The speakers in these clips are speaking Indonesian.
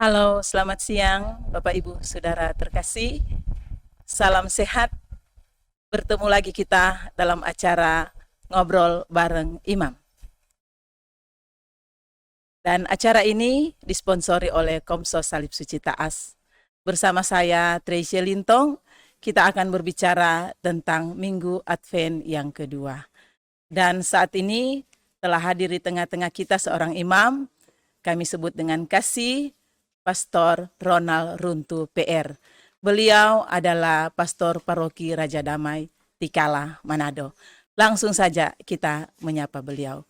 Halo, selamat siang Bapak Ibu Saudara terkasih. Salam sehat. Bertemu lagi kita dalam acara Ngobrol Bareng Imam. Dan acara ini disponsori oleh Komsos Salib Suci Taas. Bersama saya Tracy Lintong, kita akan berbicara tentang Minggu Advent yang kedua. Dan saat ini telah hadir di tengah-tengah kita seorang imam, kami sebut dengan kasih, Pastor Ronald Runtu PR. Beliau adalah Pastor Paroki Raja Damai, Tikala, Manado. Langsung saja kita menyapa beliau.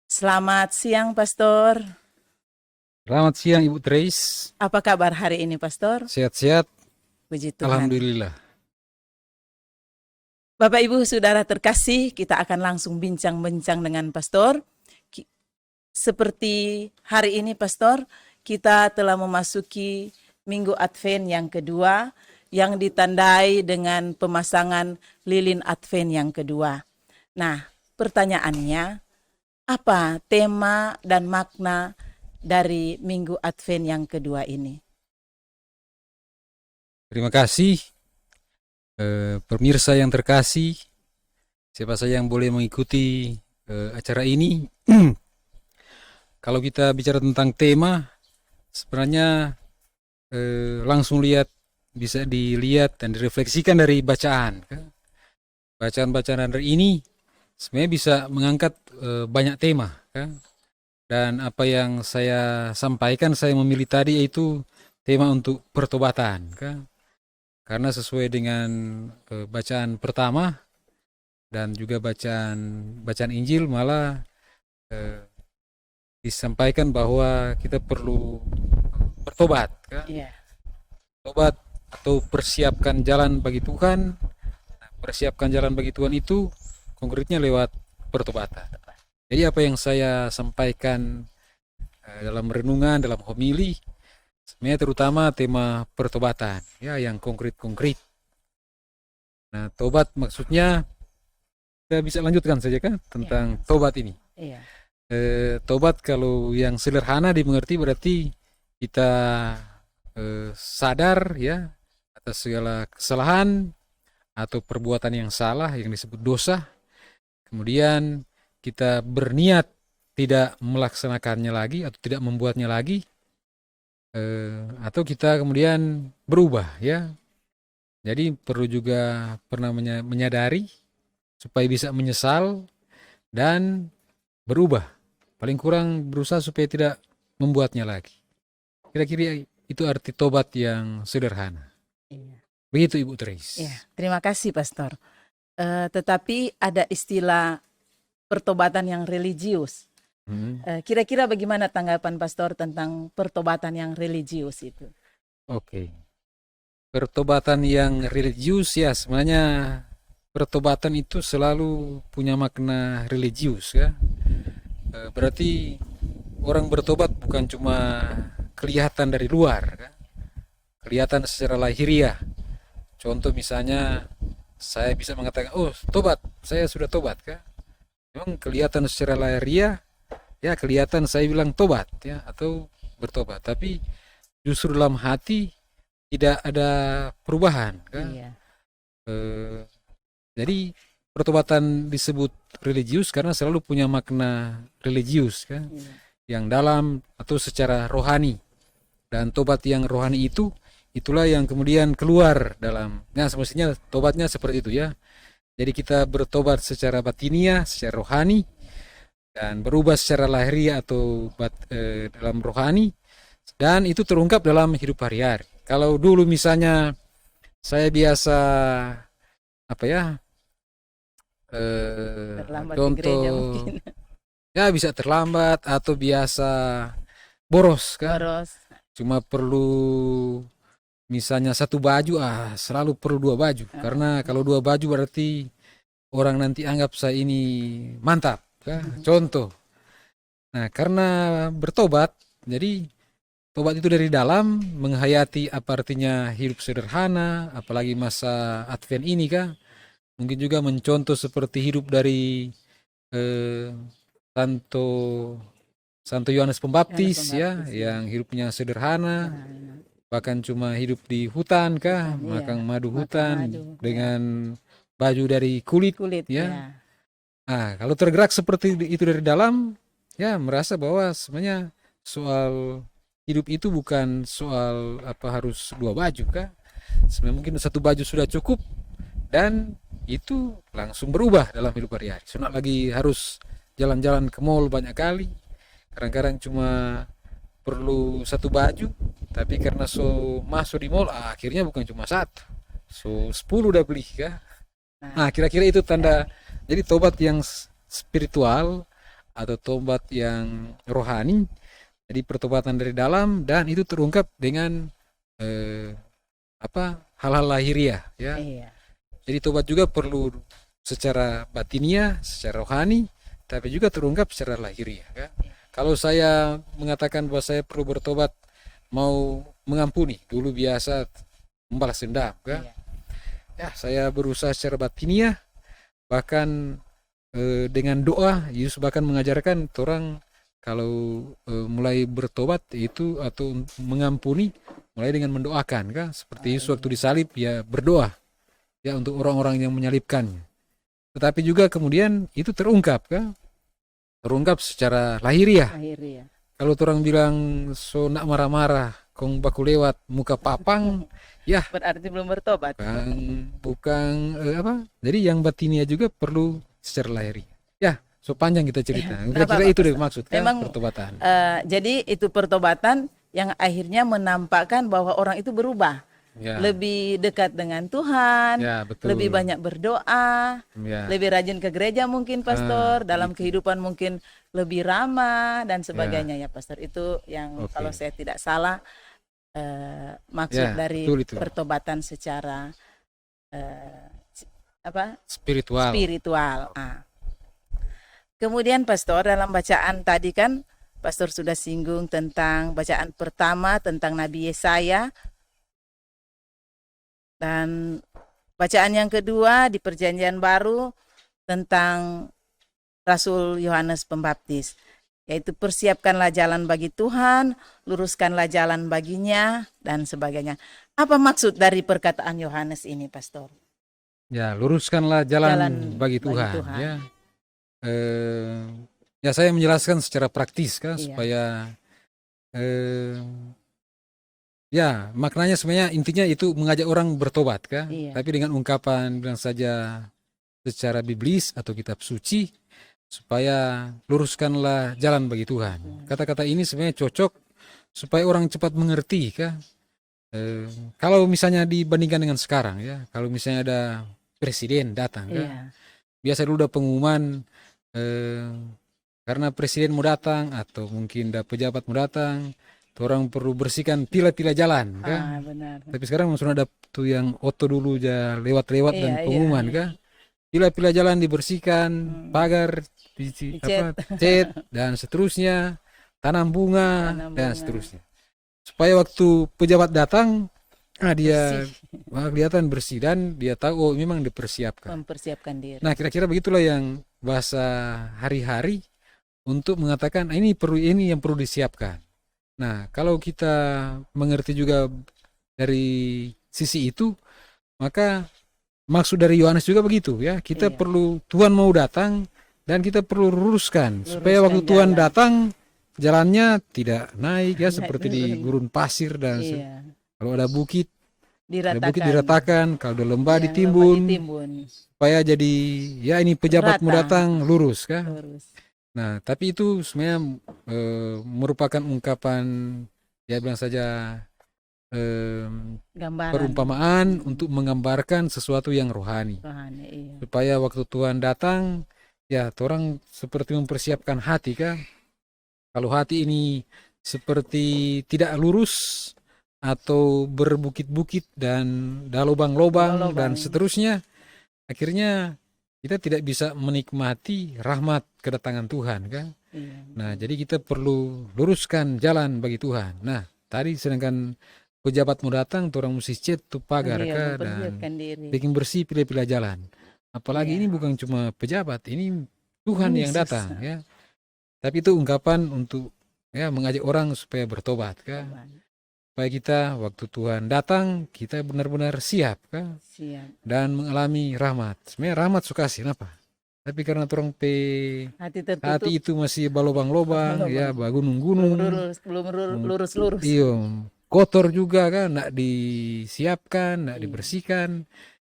Selamat siang, Pastor. Selamat siang Ibu Trace. Apa kabar hari ini, Pastor? Sehat-sehat, Puji Tuhan. alhamdulillah. Bapak Ibu Saudara terkasih, kita akan langsung bincang-bincang dengan Pastor. Seperti hari ini, Pastor, kita telah memasuki Minggu Advent yang kedua, yang ditandai dengan pemasangan lilin Advent yang kedua. Nah, pertanyaannya, apa tema dan makna dari Minggu Advent yang kedua ini? Terima kasih pemirsa yang terkasih, siapa saja yang boleh mengikuti acara ini. Kalau kita bicara tentang tema, sebenarnya langsung bisa dilihat dan direfleksikan dari bacaan. Bacaan-bacaan hari ini sebenarnya bisa mengangkat banyak tema. Dan apa yang saya sampaikan, saya memilih tadi yaitu tema untuk pertobatan. Karena sesuai dengan bacaan pertama dan juga bacaan Injil, malah disampaikan bahwa kita perlu bertobat. Iya. Tobat atau persiapkan jalan bagi Tuhan. Persiapkan jalan bagi Tuhan itu konkretnya lewat pertobatan. Jadi apa yang saya sampaikan dalam renungan, dalam homili, sebenarnya terutama tema pertobatan, ya, yang konkret-konkret. Nah, tobat maksudnya kita bisa lanjutkan saja kan tentang tobat ini. Iya. Tobat kalau yang sederhana dimengerti berarti kita sadar ya atas segala kesalahan atau perbuatan yang salah yang disebut dosa. Kemudian kita berniat tidak melaksanakannya lagi atau tidak membuatnya lagi, atau kita kemudian berubah ya. Jadi perlu juga pernah menyadari supaya bisa menyesal dan berubah. Paling kurang berusaha supaya tidak membuatnya lagi. Kira-kira itu arti tobat yang sederhana. Iya. Begitu Ibu Trace. Iya. Terima kasih, Pastor. Tetapi ada istilah pertobatan yang religius. Kira-kira bagaimana tanggapan Pastor tentang pertobatan yang religius itu? Oke. Pertobatan yang religius ya sebenarnya pertobatan itu selalu punya makna religius ya. Berarti orang bertobat bukan cuma kelihatan dari luar, kan? Kelihatan secara lahiriah. Contoh misalnya saya bisa mengatakan, oh tobat, saya sudah tobat, kan? Memang kelihatan secara lahiriah, ya kelihatan saya bilang tobat, ya atau bertobat. Tapi justru dalam hati tidak ada perubahan, kan? Iya. Jadi pertobatan disebut religius karena selalu punya makna religius, kan? Iya. Yang dalam atau secara rohani. Dan tobat yang rohani itulah yang kemudian keluar dalam, nah semestinya tobatnya seperti itu ya. Jadi kita bertobat secara batiniah, secara rohani, dan berubah secara lahiriah atau dalam rohani, dan itu terungkap dalam hidup hari-hari. Kalau dulu misalnya saya biasa apa ya, Terlambat di gereja contoh mungkin. ya bisa terlambat atau biasa boros kan, Boros. cuma perlu misalnya satu baju, selalu perlu dua baju. Karena kalau dua baju berarti orang nanti anggap saya ini mantap. Kan? Contoh. Nah, karena bertobat, jadi tobat itu dari dalam, menghayati apa artinya hidup sederhana, apalagi masa Advent ini kan. Mungkin juga mencontoh seperti hidup dari Santo Santo Yohanes Pembaptis, Yohanes ya, Pembaptis, ya. yang hidupnya sederhana, Nah, bahkan cuma hidup di hutan kah, hutan, iya. makan madu Makan hutan madu, ya. dengan baju dari kulit, Kulit, ya. ya. Nah, kalau tergerak seperti itu dari dalam, ya merasa bahwa sebenarnya soal hidup itu bukan soal apa harus dua baju kah? Sebenarnya mungkin satu baju sudah cukup dan itu langsung berubah dalam hidup hari-hari. Sunat lagi harus jalan-jalan ke mall banyak kali. Kadang-kadang cuma perlu satu baju, tapi karena so masuk di mall, akhirnya bukan cuma satu, so 10 udah beli kah? Nah, kira-kira itu tanda. Jadi tobat yang spiritual atau tobat yang rohani, jadi pertobatan dari dalam dan itu terungkap dengan hal-hal lahiriah, ya. Iya. Jadi tobat juga perlu secara batiniah, secara rohani, tapi juga terungkap secara lahiriah, ya. Kalau saya mengatakan bahwa saya perlu bertobat, mau mengampuni, dulu biasa membalas dendam, kan? Iya. Ya, saya berusaha secara batiniah, bahkan dengan doa. Yesus bahkan mengajarkan orang kalau mulai bertobat itu atau mengampuni, mulai dengan mendoakan, kan? Seperti Yesus waktu disalib, ya berdoa, ya, untuk orang-orang yang menyalibkannya. Tetapi juga kemudian itu terungkap, kan? Terungkap secara lahiriah. Lahiriah. Kalau orang bilang so nak marah-marah, kong baku lewat muka papang, ya Berarti belum bertobat. bukan Jadi yang batinia juga perlu secara lahiriah. Ya, so panjang kita cerita. Kira-kira itu deh maksud kan Memang, pertobatan. Jadi itu pertobatan yang akhirnya menampakkan bahwa orang itu berubah. Ya. Lebih dekat dengan Tuhan, Ya, betul. lebih banyak berdoa, Ya. lebih rajin ke gereja mungkin, Pastor, dalam gitu. kehidupan mungkin lebih ramah dan sebagainya, ya Pastor. Itu yang kalau saya tidak salah maksud dari pertobatan secara spiritual. Kemudian Pastor, dalam bacaan tadi kan Pastor sudah singgung tentang bacaan pertama tentang Nabi Yesaya, dan bacaan yang kedua di Perjanjian Baru tentang Rasul Yohanes Pembaptis, yaitu persiapkanlah jalan bagi Tuhan, luruskanlah jalan baginya, dan sebagainya. Apa maksud dari perkataan Yohanes ini, Pastor? Ya, luruskanlah jalan bagi Tuhan. Ya. Ya, saya menjelaskan secara praktis, kan, supaya ya, maknanya sebenarnya intinya itu mengajak orang bertobat, kan? Tapi dengan ungkapan bilang saja secara biblis atau kitab suci, supaya luruskanlah jalan bagi Tuhan. Kata-kata ini sebenarnya cocok supaya orang cepat mengerti, kan? Kalau misalnya dibandingkan dengan sekarang, ya, kalau misalnya ada presiden datang, kan? Biasa dulu ada pengumuman karena presiden mau datang atau mungkin ada pejabat mau datang, orang perlu bersihkan pila-pila jalan, kan? Benar. Tapi sekarang sudah ada tuh yang oto dulu aja lewat-lewat dan pengumuman, kan? Pila-pila jalan dibersihkan, pagar cat dan seterusnya, tanam bunga dan seterusnya. Supaya waktu pejabat datang, dia kelihatan bersih dan dia tahu memang dipersiapkan. Mempersiapkan diri. Nah, kira-kira begitulah yang bahasa hari-hari untuk mengatakan ini yang perlu disiapkan. Nah, kalau kita mengerti juga dari sisi itu, maka maksud dari Yohanes juga begitu, ya. Kita perlu, Tuhan mau datang dan kita perlu luruskan supaya waktu Tuhan datang jalannya tidak naik, ya, seperti di gurun pasir dan kalau ada bukit diratakan, kalau ada lembah ditimbun, supaya jadi ya ini pejabat mau datang lurus, kan? Nah, tapi itu sebenarnya merupakan ungkapan, ya bilang saja perumpamaan untuk menggambarkan sesuatu yang rohani. Supaya waktu Tuhan datang, ya, orang seperti mempersiapkan hati, kan? Kalau hati ini seperti tidak lurus atau berbukit-bukit dan ada lubang-lubang dan seterusnya, akhirnya kita tidak bisa menikmati rahmat kedatangan Tuhan, kan? Nah, jadi kita perlu luruskan jalan bagi Tuhan. Nah, tadi sedangkan pejabat mau datang, orang mesti cat tuh pagar, kan, dan bikin bersih pila-pila jalan. Apalagi ini bukan cuma pejabat, ini Tuhan yang datang, ya. tapi itu ungkapan untuk ya mengajak orang supaya bertobat kan. Supaya kita waktu Tuhan datang kita benar-benar siap kan, Siap. dan mengalami rahmat. Sebenarnya rahmat suka kasih apa? Tapi karena orang Hati hati tertutup, itu masih balobang-lobang ya, gunung-gunung, belum lurus-lurus. iyo, kotor juga kan, nak disiapkan, nak Iya. dibersihkan,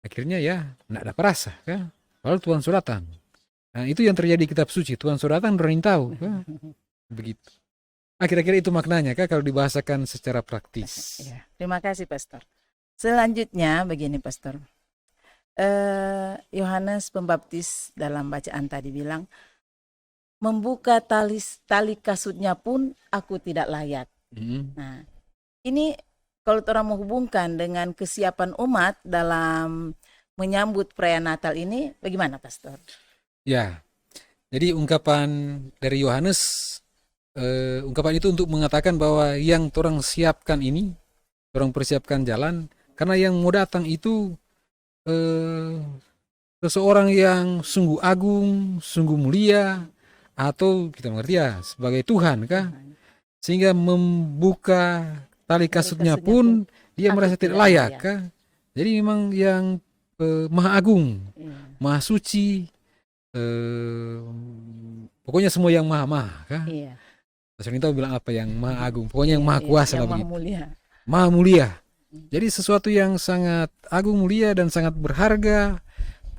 akhirnya ya nak dapat rasa kan. Lalu Tuhan sudah datang. Nah itu yang terjadi di kitab suci, Tuhan sudah datang orang tahu kan? Begitu. Kira-kira itu maknanya kan kalau dibahasakan secara praktis. Ya, terima kasih Pastor. Selanjutnya begini Pastor. Yohanes Pembaptis dalam bacaan tadi bilang, membuka tali kasutnya pun aku tidak layak. Nah, ini kalau orang menghubungkan dengan kesiapan umat dalam menyambut perayaan Natal ini, bagaimana Pastor? Ya, jadi ungkapan dari Yohanes, ungkapan itu untuk mengatakan bahwa yang orang siapkan ini, orang persiapkan jalan, karena yang mau datang itu seseorang yang sungguh agung, sungguh mulia, atau kita mengerti ya sebagai Tuhan kah? Sehingga membuka tali kasutnya pun dia aku merasa tidak tidak layak layak. kah? Jadi memang yang maha agung, Iya. maha suci, pokoknya semua yang maha-maha kah? Iya. Pastor Nito bilang apa yang maha agung, pokoknya yang maha Iya, kuasa yang lah maha begitu. mulia. Maha mulia. Jadi sesuatu yang sangat agung, mulia, dan sangat berharga,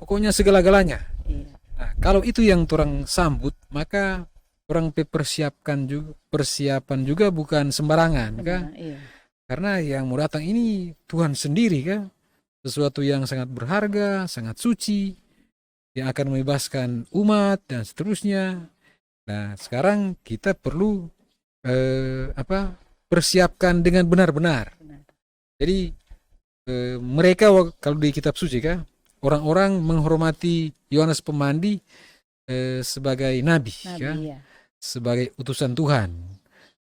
pokoknya segala-galanya. Iya. Nah, kalau itu yang orang sambut, maka orang persiapan juga bukan sembarangan kan? Iya. Karena yang mau datang ini Tuhan sendiri kan, sesuatu yang sangat berharga, sangat suci, yang akan membebaskan umat dan seterusnya. Nah, sekarang kita perlu persiapkan dengan benar-benar. Benar. Jadi mereka kalau di kitab suci kan, orang-orang menghormati Yohanes Pemandi sebagai nabi kan, Iya. sebagai utusan Tuhan.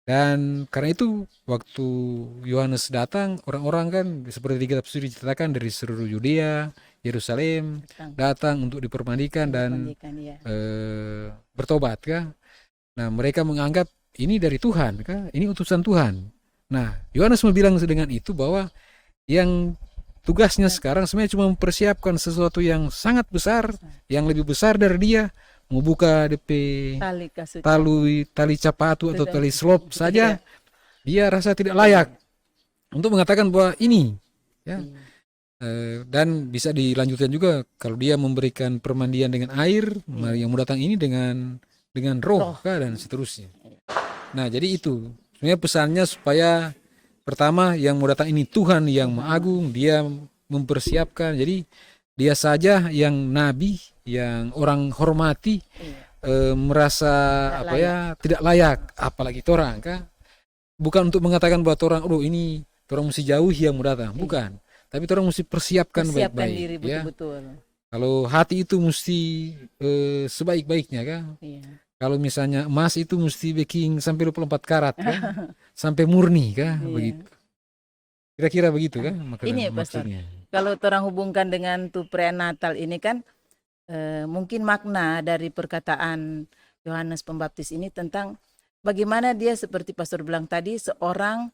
Dan karena itu waktu Yohanes datang, orang-orang kan seperti di kitab suci diceritakan dari seluruh Yudea, Yerusalem datang untuk dipermandikan dan Iya. bertobat kan. Nah, mereka menganggap ini dari Tuhan kan, ini utusan Tuhan. Nah, Yohanes bilang dengan itu bahwa yang tugasnya sekarang sebenarnya cuma mempersiapkan sesuatu yang sangat besar, yang lebih besar dari dia, membuka DP Tali kasut. tali capatu atau tali selop saja, dia rasa tidak layak untuk mengatakan bahwa ini ya. Dan bisa dilanjutkan juga kalau dia memberikan permandian dengan air, yang mau datang ini dengan roh dan seterusnya. Nah, jadi itu sebenarnya pesannya supaya pertama yang mau datang ini Tuhan yang Maha Agung, dia mempersiapkan. Jadi dia saja yang nabi, yang orang hormati, merasa tidak layak, apalagi orang kan. Bukan untuk mengatakan bahwa orang ini orang mesti jauh yang mau datang, bukan. Tapi orang mesti persiapkan baik-baik diri ya. betul-betul. Kalau hati itu mesti sebaik-baiknya kan. Iya. Kalau misalnya emas itu mesti baking sampai 24 karat kan. Sampai murni kan, begitu. Kira-kira begitu kan Ini Pastor, kalau orang hubungkan dengan tuh perayaan Natal ini kan mungkin makna dari perkataan Yohanes Pembaptis ini tentang bagaimana dia seperti Pastor bilang tadi seorang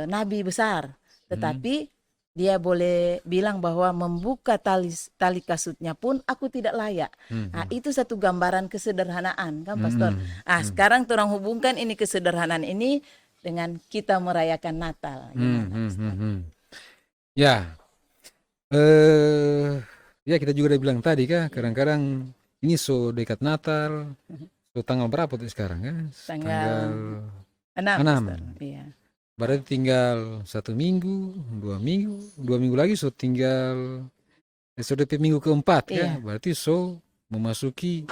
nabi besar, tetapi dia boleh bilang bahwa membuka tali kasutnya pun aku tidak layak. Nah, itu satu gambaran kesederhanaan kan Pastor. Sekarang orang hubungkan ini kesederhanaan ini dengan kita merayakan Natal. Ya, ya kita juga udah bilang tadi kan, kadang-kadang ini so dekat Natal, so tanggal berapa tuh sekarang kan? Tanggal 6. Iya. Berarti tinggal 1 minggu, 2 minggu, 2 minggu lagi so tinggal DP minggu keempat kan? Berarti so memasuki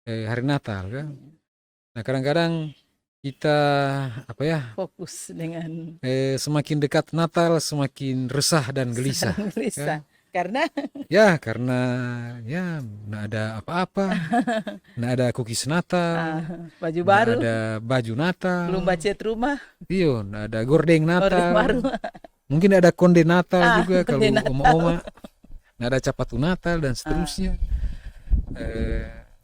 hari Natal kan? Nah, kadang-kadang kita fokus dengan semakin dekat Natal semakin resah dan gelisah. Karena karena nggak ada apa-apa, nggak ada cookies Natal, baju baru, nggak ada baju Natal, belum budget rumah, nggak ada gordeng Natal, baru. Mungkin ada konde Natal juga kalau oma-oma, nggak ada capatu Natal dan seterusnya.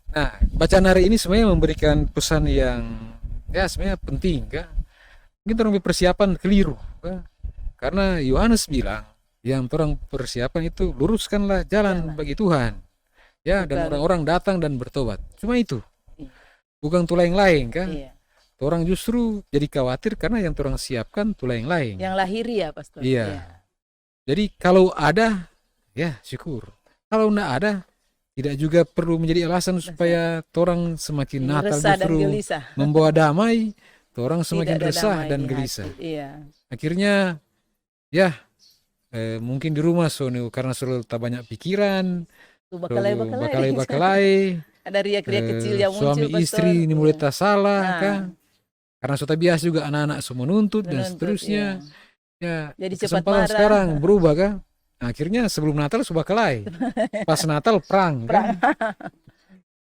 Nah, bacaan hari ini sebenarnya memberikan pesan yang ya sebenarnya penting kan. Kita orang persiapan keliru kan? Karena Yohanes bilang yang orang persiapan itu luruskanlah jalan Jalan. bagi Tuhan. Ya, dan Bukan. orang-orang datang dan bertobat. Cuma itu. Iya. Bukan tulah yang lain kan. Iya. Orang justru jadi khawatir karena yang orang siapkan tulah yang lain. Yang lahiriah, Pastor. Iya. Jadi kalau ada, ya syukur. Kalau enggak ada, tidak juga perlu menjadi alasan supaya orang semakin Jadi Natal resah dan justru gelisah. membawa damai, orang semakin Tidak ada resah damai dan di gelisah. hati. Iya. Akhirnya, ya mungkin di rumah karena selalu tak banyak pikiran, Tuh selalu bakalai-bakalai. bakalai-bakalai, Ada riak-riak kecil yang muncul, suami Pastor. istri ini mulai Iya. tak salah Nah. kan. Karena sudah biasa juga anak-anak semua nuntut dan Menuntut, seterusnya. iya. Ya, Jadi cepat kesempatan marah. sekarang berubah kan. Akhirnya sebelum Natal sudah kelai. Pas Natal perang kan.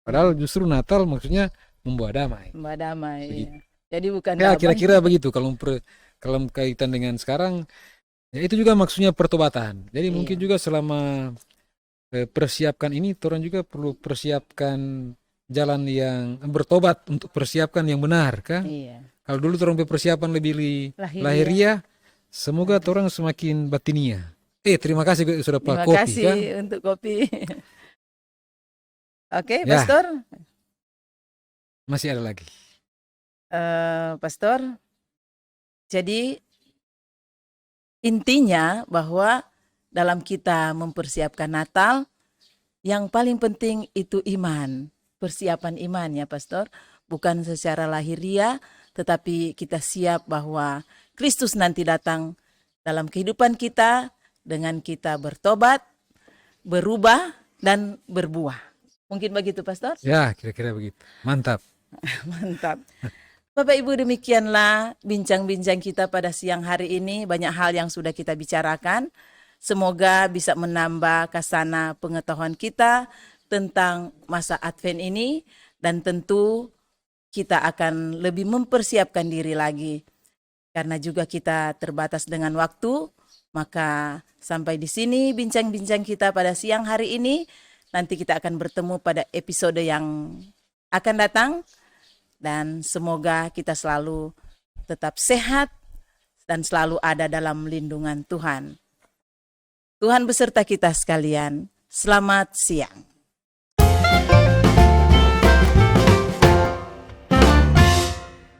Padahal justru Natal maksudnya membawa damai. Mbak Damai. Begitu. Iya. Jadi bukan Ya damai. kira-kira begitu kalau kaitan dengan sekarang. Ya itu juga maksudnya pertobatan. Jadi Iya. mungkin juga selama persiapkan ini, orang juga perlu persiapkan jalan yang bertobat untuk persiapkan yang benar kan. Iya. Kalau dulu orang persiapan lebih lahiriah, semoga orang semakin batinia. Terima kasih sudah Terima Pak kopi kasih kan. untuk kopi. Oke, Ya. Pastor. Masih ada lagi. Pastor. Jadi intinya bahwa dalam kita mempersiapkan Natal, yang paling penting itu iman, persiapan iman ya Pastor. Bukan secara lahiriah, tetapi kita siap bahwa Kristus nanti datang dalam kehidupan kita dengan kita bertobat, berubah, dan berbuah. Mungkin begitu Pastor? Ya, kira-kira begitu. Mantap. Mantap. Bapak Ibu, demikianlah bincang-bincang kita pada siang hari ini. Banyak hal yang sudah kita bicarakan. Semoga bisa menambah kasana pengetahuan kita tentang masa Advent ini. Dan tentu kita akan lebih mempersiapkan diri lagi. Karena juga kita terbatas dengan waktu. Maka sampai di sini bincang-bincang kita pada siang hari ini. Nanti kita akan bertemu pada episode yang akan datang. Dan semoga kita selalu tetap sehat dan selalu ada dalam lindungan Tuhan. Tuhan beserta kita sekalian. Selamat siang.